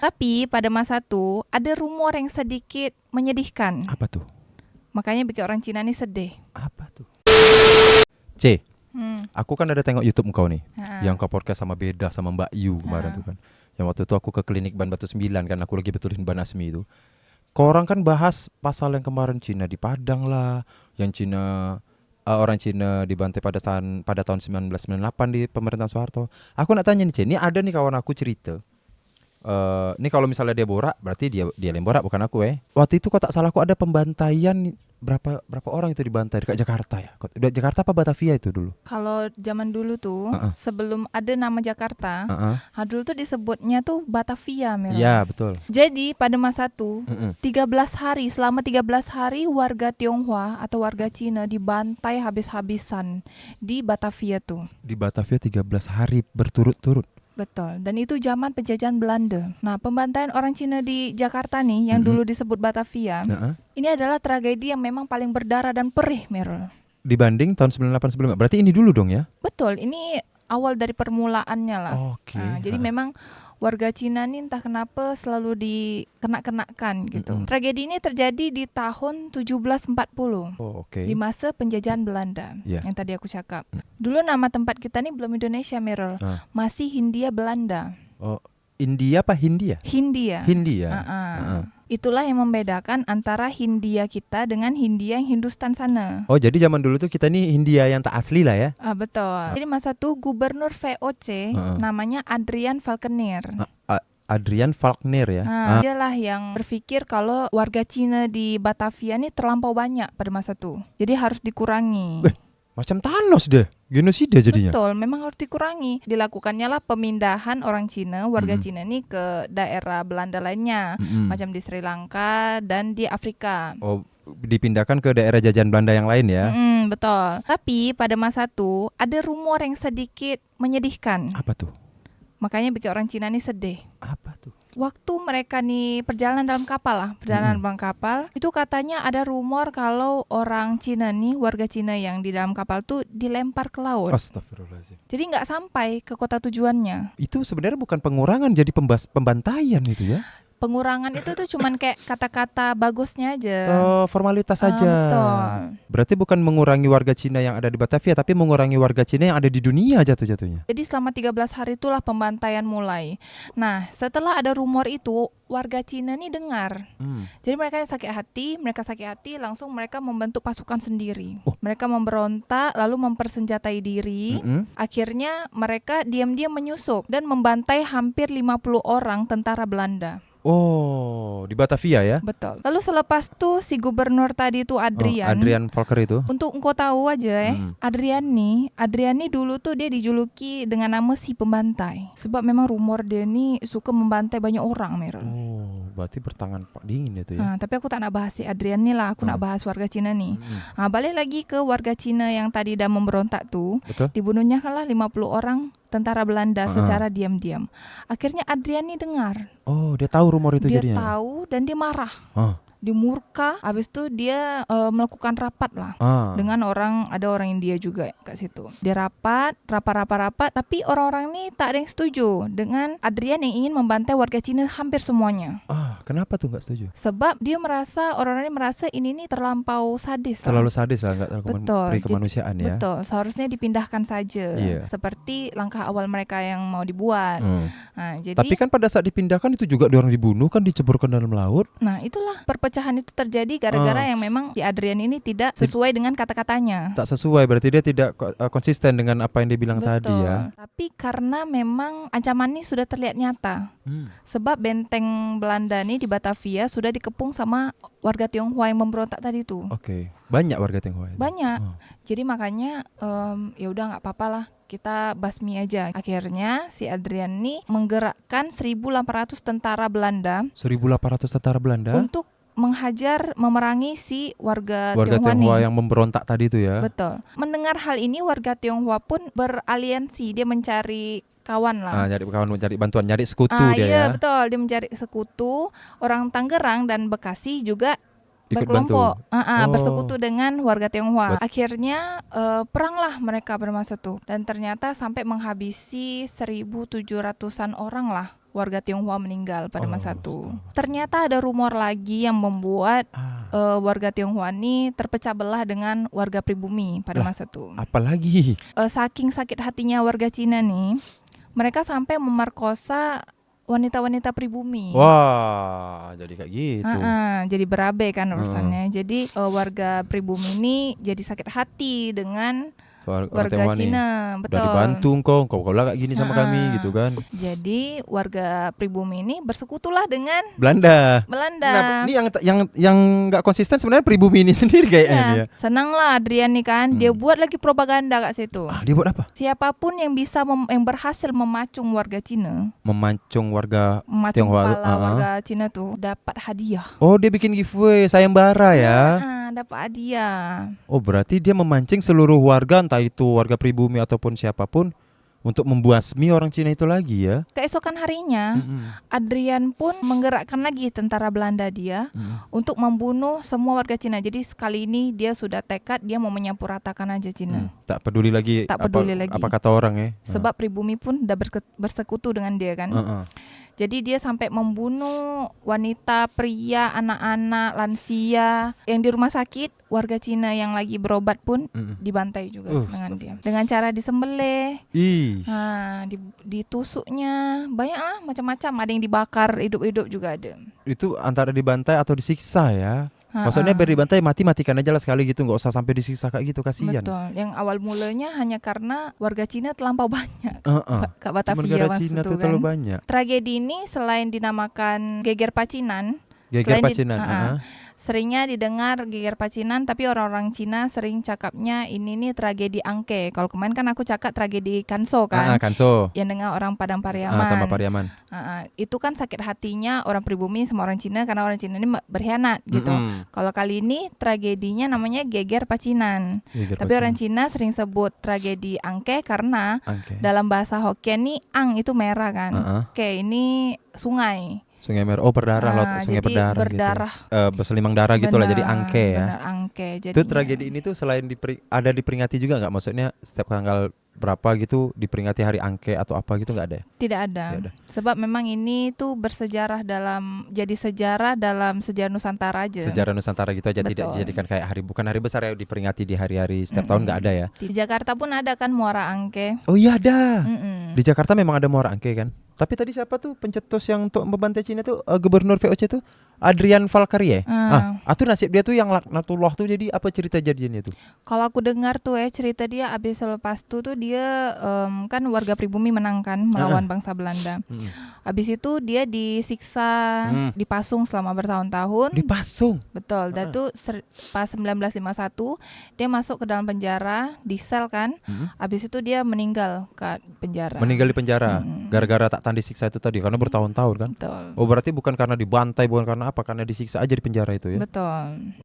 Tapi pada masa itu ada rumor yang sedikit menyedihkan. Apa tuh? Makanya bikin orang Cina nih sedih. Apa tuh? C, aku kan ada tengok YouTube kau nih, yang kau podcast sama Beda sama Mbak Yu kemarin tuh kan. Yang waktu itu aku ke klinik Ban Batu 9 kan, aku lagi betulin Ban Asmi itu. Kau orang kan bahas pasal yang kemarin Cina di Padang lah, yang Cina orang Cina dibantai pada tahun 1998 di pemerintahan Soeharto. Aku nak tanya nih C, ini ada nih kawan aku cerita. Ini kalau misalnya dia borak, berarti dia yang borak bukan aku Waktu itu kok tak salah aku ada pembantaian berapa orang itu dibantai dekat Jakarta ya. Jakarta apa Batavia itu dulu? Kalau zaman dulu tuh sebelum ada nama Jakarta, dulu tuh disebutnya tuh Batavia, Mira. Iya, betul. Jadi pada masa itu 13 hari, selama 13 hari warga Tionghoa atau warga Cina dibantai habis-habisan di Batavia tuh. Di Batavia 13 hari berturut-turut. Betul, dan itu zaman penjajahan Belanda. Nah, pembantaian orang Cina di Jakarta nih, yang dulu disebut Batavia, ini adalah tragedi yang memang paling berdarah dan perih, Merul. Dibanding tahun 98 sebelumnya, berarti ini dulu dong ya? Betul, ini awal dari permulaannya lah. Jadi memang warga Cina nih entah kenapa selalu dikenakan gitu. Tragedi ini terjadi di tahun 1740. Di masa penjajahan Belanda yang tadi aku cakap. Dulu nama tempat kita nih belum Indonesia, Merul. Masih Hindia Belanda. Oh, India apa Hindia? Hindia. Itulah yang membedakan antara Hindia kita dengan Hindia yang Hindustan sana. Oh, jadi zaman dulu tuh kita nih Hindia yang tak asli lah ya? Betul. Jadi masa itu gubernur VOC namanya Adrian Falconer. Adrian Falconer ya? Dialah yang berpikir kalau warga Cina di Batavia ini terlampau banyak pada masa itu. Jadi harus dikurangi. Macam Thanos deh, genosida jadinya. Betul, memang harus dikurangi. Dilakukannya lah pemindahan orang Cina, warga Cina ini ke daerah Belanda lainnya, macam di Sri Lanka dan di Afrika. Oh, dipindahkan ke daerah jajahan Belanda yang lain ya? Betul. Tapi pada masa itu ada rumor yang sedikit menyedihkan. Apa tuh? Makanya bikin orang Cina ini sedih. Apa tuh? Waktu mereka nih perjalanan dalam kapal itu katanya ada rumor kalau orang Cina nih, warga Cina yang di dalam kapal tuh dilempar ke laut. Astagfirullahaladzim. Jadi nggak sampai ke kota tujuannya. Itu sebenarnya bukan pengurangan, jadi pembantaian itu ya? Pengurangan itu tuh cuman kayak kata-kata bagusnya aja. Formalitas saja. Betul. Berarti bukan mengurangi warga Cina yang ada di Batavia, tapi mengurangi warga Cina yang ada di dunia jatuh-jatuhnya. Jadi selama 13 hari itulah pembantaian mulai. Nah, setelah ada rumor itu, warga Cina nih dengar. Jadi mereka sakit hati, langsung mereka membentuk pasukan sendiri. Mereka memberontak, lalu mempersenjatai diri. Akhirnya mereka diam-diam menyusup dan membantai hampir 50 orang tentara Belanda. Oh, di Batavia ya? Betul. Lalu selepas tuh si gubernur tadi tuh Adrian Falconer itu. Untuk engkau tahu aja Adrian nih dulu tuh dia dijuluki dengan nama si pembantai. Sebab memang rumor dia nih suka membantai banyak orang, Merel. Oh, berarti bertangan dingin itu ya. Tapi aku tak nak bahas si Adrian nih lah, aku nak bahas warga Cina nih. Balik lagi ke warga Cina yang tadi dah memberontak tuh. Betul. Dibunuhnya kan lah 50 orang tentara Belanda secara diam-diam. Akhirnya Adrian nih dengar. Oh, dia tahu rumor itu jadinya. Dia tahu dan dia marah. Dia murka, habis itu dia melakukan rapat lah dengan ada orang India juga kat situ. Dia rapat, tapi orang-orang ini tak ada yang setuju dengan Adrian yang ingin membantai warga Cina hampir semuanya. Kenapa tuh nggak setuju? Sebab dia merasa, orang-orang ini merasa ini nih terlampau sadis. Terlalu sadis lah, nggak terlalu kemanusiaan ya. Betul, seharusnya dipindahkan saja. Seperti langkah awal mereka yang mau dibuat. Tapi kan pada saat dipindahkan itu juga orang dibunuh kan, diceburkan dalam laut. Nah itulah perpecahan itu terjadi gara-gara yang memang si Adrian ini tidak sesuai dengan kata-katanya. Tak sesuai, berarti dia tidak konsisten dengan apa yang dia bilang tadi ya. Tapi karena memang ancaman ini sudah terlihat nyata. Sebab benteng Belanda nih di Batavia sudah dikepung sama warga Tionghoa yang memberontak tadi itu. Banyak warga Tionghoa. Banyak. Jadi makanya ya udah nggak apa-apa lah, kita basmi aja. Akhirnya si Adrian nih menggerakkan 1.800 tentara Belanda. 1.800 tentara Belanda untuk memerangi si warga Tionghoa yang memberontak tadi itu ya. Betul. Mendengar hal ini, warga Tionghoa pun beraliansi, dia mencari kawan lah. Mencari bantuan, nyari sekutu dia ya. Iya betul, dia mencari sekutu. Orang Tangerang dan Bekasi juga ikut berkelompok bersekutu dengan warga Tionghoa. Akhirnya peranglah mereka pada masa itu, dan ternyata sampai menghabisi 1.700-an orang lah warga Tionghoa meninggal pada masa itu. Ternyata ada rumor lagi yang membuat warga Tionghoa ini terpecah belah dengan warga pribumi pada masa itu. Apalagi? Saking sakit hatinya warga Cina nih, mereka sampai memerkosa wanita-wanita pribumi. Wah, jadi kayak gitu. Jadi berabe kan urusannya. Jadi warga pribumi ini jadi sakit hati dengan warga Cina, betul. Udah dibantu kau kayak gini sama kami gitu kan. Jadi warga pribumi ini bersekutulah dengan Belanda. Nah, ini yang nggak konsisten sebenarnya pribumi ini sendiri kayaknya. Senang lah Adrian nih kan, dia buat lagi propaganda kat situ. Dia buat apa? Siapapun yang bisa yang berhasil memacung warga Cina, memacung warga Tionghoa, warga Cina tuh dapat hadiah. Oh, dia bikin giveaway sayembara ya. Dapat hadiah. Oh, berarti dia memancing seluruh warga, entah itu warga pribumi ataupun siapapun, untuk membasmi orang Cina itu lagi ya. Keesokan harinya, Adrian pun menggerakkan lagi tentara Belanda dia untuk membunuh semua warga Cina. Jadi sekali ini dia sudah tekad, dia mau menyapu ratakan aja Cina. Tak peduli lagi apa kata orang ya. Sebab pribumi pun udah bersekutu dengan dia kan. Jadi dia sampai membunuh wanita, pria, anak-anak, lansia yang di rumah sakit. Warga Cina yang lagi berobat pun dibantai juga dengan dia. Dengan cara disembelih, ditusuknya, banyak lah macam-macam. Ada yang dibakar hidup-hidup juga ada. Itu antara dibantai atau disiksa ya. Maksudnya biar dibantai matikan aja lah sekali gitu, nggak usah sampai disiksa kayak gitu, kasihan. Betul. Yang awal mulanya hanya karena warga Cina terlampau banyak. Kak Batavia negara Cina tuh terlalu banyak. Tragedi ini selain dinamakan geger Pacinan, seringnya didengar geger Pacinan, tapi orang-orang Cina sering cakapnya ini nih tragedi Angke. Kalau kemarin kan aku cakap tragedi Kanso kan. Kanso. Yang dengar orang Padang Pariaman. Sama Pariaman. Itu kan sakit hatinya orang pribumi sama orang Cina karena orang Cina ini berkhianat gitu. Kalau kali ini tragedinya namanya geger Pacinan. Tapi orang Cina sering sebut tragedi Angke karena dalam bahasa Hokkien nih ang itu merah kan. Ini sungai. Sungai Merah, berdarah loh, sungai berdarah gitu. Berselimang darah gitu lah, jadi Angke ya. Benar, Angke. Itu tragedi ini tuh selain ada diperingati juga nggak? Maksudnya setiap tanggal berapa gitu diperingati hari Angke atau apa gitu nggak ada? Tidak ada. Sebab memang ini tuh jadi sejarah dalam sejarah Nusantara aja. Sejarah Nusantara gitu aja. Betul. Tidak dijadikan kayak bukan hari besar ya, diperingati di hari-hari setiap tahun nggak ada ya. Di Jakarta pun ada kan Muara Angke. Oh iya ada. Di Jakarta memang ada Muara Angke kan. Tapi tadi siapa tuh pencetus yang untuk membantai Cina tuh, gubernur VOC tuh Adrian Valkarie. Itu nasib dia tuh yang laknatullah tuh, jadi apa cerita jadinya tuh? Kalau aku dengar tuh cerita dia abis lepas tuh dia kan warga pribumi menang kan melawan bangsa Belanda. Abis itu dia disiksa, dipasung selama bertahun-tahun. Dipasung? Betul. Dan tuh pas 1951 dia masuk ke dalam penjara, di sel kan. Abis itu dia meninggal ke penjara. Meninggal di penjara gara-gara tak tahan disiksa itu tadi, karena bertahun-tahun kan. Betul. Oh berarti bukan karena dibantai, bukan karena apa, karena disiksa aja di penjara itu ya. Betul.